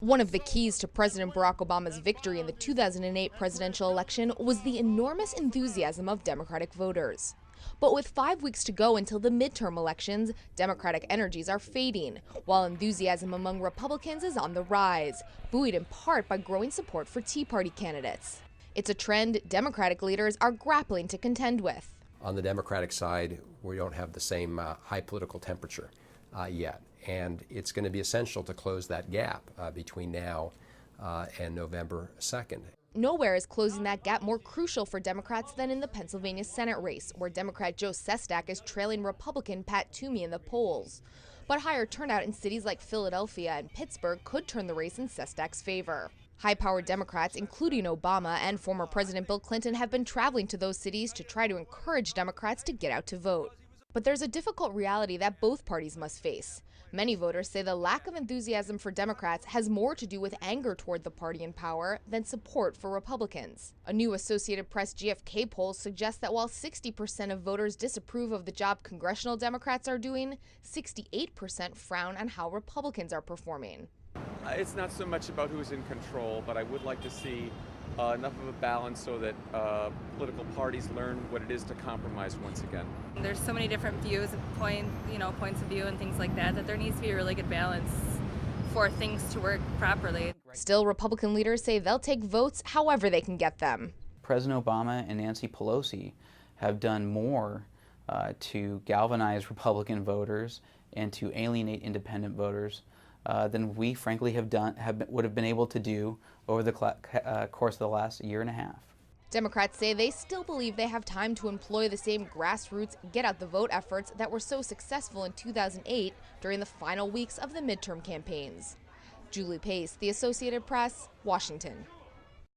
One of the keys to President Barack Obama's victory in the 2008 presidential election was the enormous enthusiasm of Democratic voters. But with 5 weeks to go until the midterm elections, Democratic energies are fading, while enthusiasm among Republicans is on the rise, buoyed in part by growing support for Tea Party candidates. It's a trend Democratic leaders are grappling to contend with. On the Democratic side, we don't have the same high political temperature yet, and it's going to be essential to close that gap between now and November 2nd. Nowhere is closing that gap more crucial for Democrats than in the Pennsylvania Senate race, where Democrat Joe Sestak is trailing Republican Pat Toomey in the polls. But higher turnout in cities like Philadelphia and Pittsburgh could turn the race in Sestak's favor. High-powered Democrats, including Obama and former President Bill Clinton, have been traveling to those cities to try to encourage Democrats to get out to vote. But there's a difficult reality that both parties must face. Many voters say the lack of enthusiasm for Democrats has more to do with anger toward the party in power than support for Republicans. A new Associated Press GFK poll suggests that while 60% of voters disapprove of the job congressional Democrats are doing, 68% frown on how Republicans are performing. It's not so much about who's in control, but I would like to see enough of a balance so that political parties learn what it is to compromise once again. There's so many different views, points of view and things like that, that there needs to be a really good balance for things to work properly. Still, Republican leaders say they'll take votes however they can get them. President Obama and Nancy Pelosi have done more to galvanize Republican voters and to alienate independent voters than we frankly would have been able to do over the course of the last year and a half. Democrats say they still believe they have time to employ the same grassroots get-out-the-vote efforts that were so successful in 2008 during the final weeks of the midterm campaigns. Julie Pace, The Associated Press, Washington.